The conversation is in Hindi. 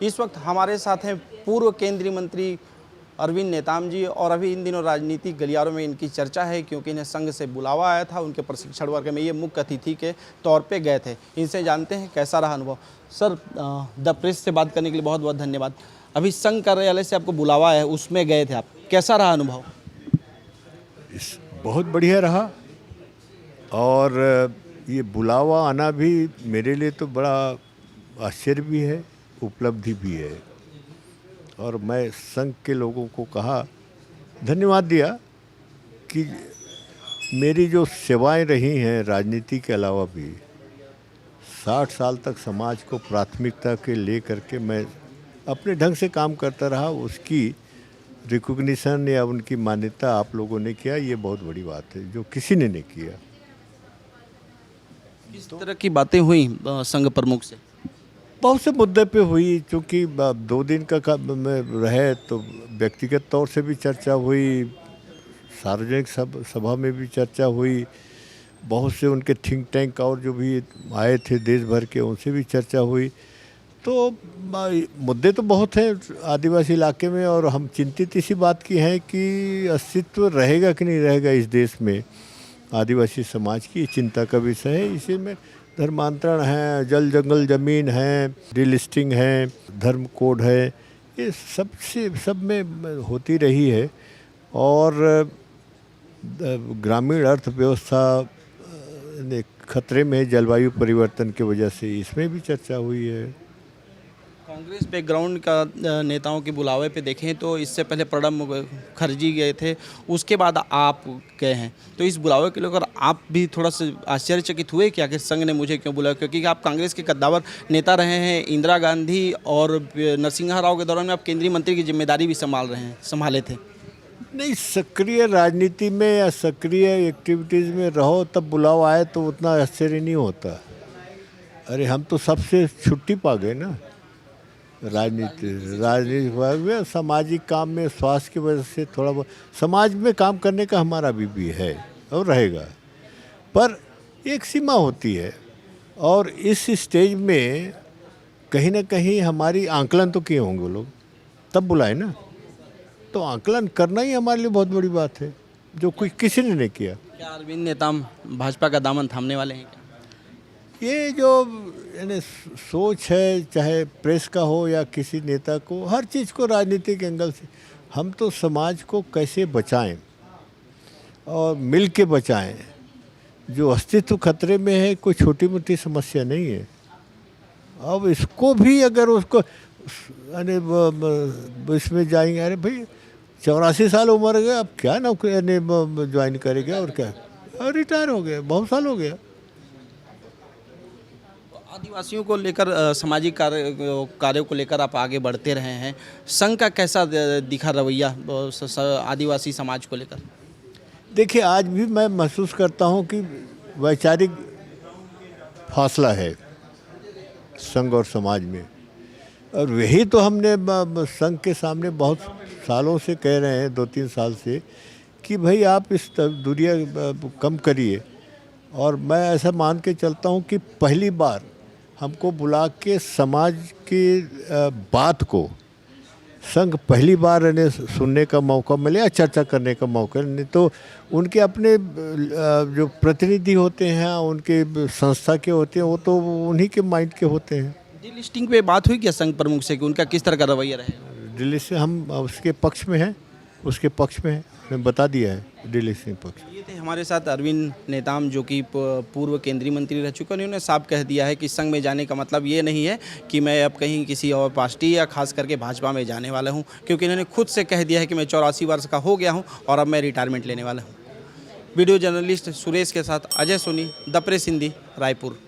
इस वक्त हमारे साथ हैं पूर्व केंद्रीय मंत्री अरविंद नेताम जी, और अभी इन दिनों राजनीतिक गलियारों में इनकी चर्चा है क्योंकि इन्हें संघ से बुलावा आया था। उनके प्रशिक्षण वर्ग में ये मुख्य अतिथि के तौर पे गए थे। इनसे जानते हैं कैसा रहा अनुभव। सर, द प्रेस से बात करने के लिए बहुत बहुत धन्यवाद। अभी संघ कार्यालय से आपको बुलावा है, उसमें गए थे आप, कैसा रहा अनुभव? बहुत बढ़िया रहा, और ये बुलावा आना भी मेरे लिए तो बड़ा आश्चर्य भी है, उपलब्धि भी है। और मैं संघ के लोगों को कहा, धन्यवाद दिया कि मेरी जो सेवाएं रही हैं राजनीति के अलावा भी 60 साल तक समाज को प्राथमिकता के ले करके मैं अपने ढंग से काम करता रहा, उसकी रिकॉग्निशन या उनकी मान्यता आप लोगों ने किया, ये बहुत बड़ी बात है जो किसी ने नहीं किया। किस तरह की बातें हुई संघ प्रमुख से? बहुत से मुद्दे पे हुई, चूँकि 2 दिन का में रहे तो व्यक्तिगत तौर से भी चर्चा हुई, सार्वजनिक सभा में भी चर्चा हुई, बहुत से उनके थिंक टैंक और जो भी आए थे देश भर के, उनसे भी चर्चा हुई। तो मुद्दे तो बहुत हैं आदिवासी इलाके में, और हम चिंतित इसी बात की हैं कि अस्तित्व रहेगा कि नहीं रहेगा इस देश में आदिवासी समाज की, चिंता का विषय है। इसी में धर्मांतरण है, जल जंगल ज़मीन है, डिलिस्टिंग है, धर्म कोड है, ये सब में होती रही है। और ग्रामीण अर्थव्यवस्था खतरे में है जलवायु परिवर्तन की वजह से, इसमें भी चर्चा हुई है। कांग्रेस बैकग्राउंड का नेताओं के बुलावे पे देखें तो इससे पहले प्रणब मुखर्जी गए थे, उसके बाद आप गए हैं, तो इस बुलावे के लेकर आप भी थोड़ा सा आश्चर्यचकित हुए कि आखिर संघ ने मुझे क्यों बुलाया? क्योंकि आप कांग्रेस के कद्दावर नेता रहे हैं, इंदिरा गांधी और नरसिम्हा राव के दौरान में आप केंद्रीय मंत्री की जिम्मेदारी भी संभाले थे। नहीं, सक्रिय राजनीति में या सक्रिय एक्टिविटीज़ में रहो तब बुलावा आए तो उतना आश्चर्य नहीं होता। अरे हम तो सबसे छुट्टी पा गए ना, राजनीति सामाजिक काम में, स्वास्थ्य की वजह से थोड़ा बहुत समाज में काम करने का हमारा भी है और रहेगा, पर एक सीमा होती है। और इस स्टेज में कहीं ना कहीं हमारी आंकलन तो किए होंगे लोग, तब बुलाए ना, तो आंकलन करना ही हमारे लिए बहुत बड़ी बात है जो कोई किसी ने नहीं किया। क्या अरविंद नेताम भाजपा का दामन थामने वाले हैं क्या? ये जो यानी सोच है, चाहे प्रेस का हो या किसी नेता को, हर चीज़ को राजनीतिक एंगल से, हम तो समाज को कैसे बचाएं और मिल के बचाएं। जो अस्तित्व खतरे में है कोई छोटी मोटी समस्या नहीं है। अब इसको भी अगर उसको यानी इसमें जाएंगे, अरे भाई 84 साल उम्र गए, अब क्या नौकरी यानी ज्वाइन करेंगे और क्या, और रिटायर हो गए, बहुत साल हो गया। आदिवासियों को लेकर सामाजिक कार्यों को लेकर आप आगे बढ़ते रहे हैं, संघ का कैसा दिखा रवैया आदिवासी समाज को लेकर? देखिए, आज भी मैं महसूस करता हूं कि वैचारिक फासला है संघ और समाज में, और वही तो हमने संघ के सामने बहुत सालों से कह रहे हैं, 2-3 साल से, कि भाई आप इस दूरियां कम करिए। और मैं ऐसा मान के चलता हूं कि पहली बार हमको बुला के समाज की बात को संघ पहली बार इन्हें सुनने का मौका मिले या चर्चा करने का मौका। नहीं तो उनके अपने जो प्रतिनिधि होते हैं, उनके संस्था के होते हैं, वो तो उन्हीं के माइंड के होते हैं। डीलिस्टिंग पे बात हुई क्या संघ प्रमुख से कि उनका किस तरह का रवैया रहेगा? दिल्ली से हम उसके पक्ष में हैं, उसके पक्ष में हैं, मैं बता दिया है दिल्ली से पक्ष। ये थे हमारे साथ अरविंद नेताम, जो कि पूर्व केंद्रीय मंत्री रह चुके हैं। उन्होंने साफ कह दिया है कि संघ में जाने का मतलब ये नहीं है कि मैं अब कहीं किसी और पार्टी या खास करके भाजपा में जाने वाला हूँ, क्योंकि इन्होंने खुद से कह दिया है कि मैं 84 वर्ष का हो गया हूँ और अब मैं रिटायरमेंट लेने वाला हूँ। वीडियो जर्नलिस्ट सुरेश के साथ अजय सोनी, द प्रेस हिंदी, रायपुर।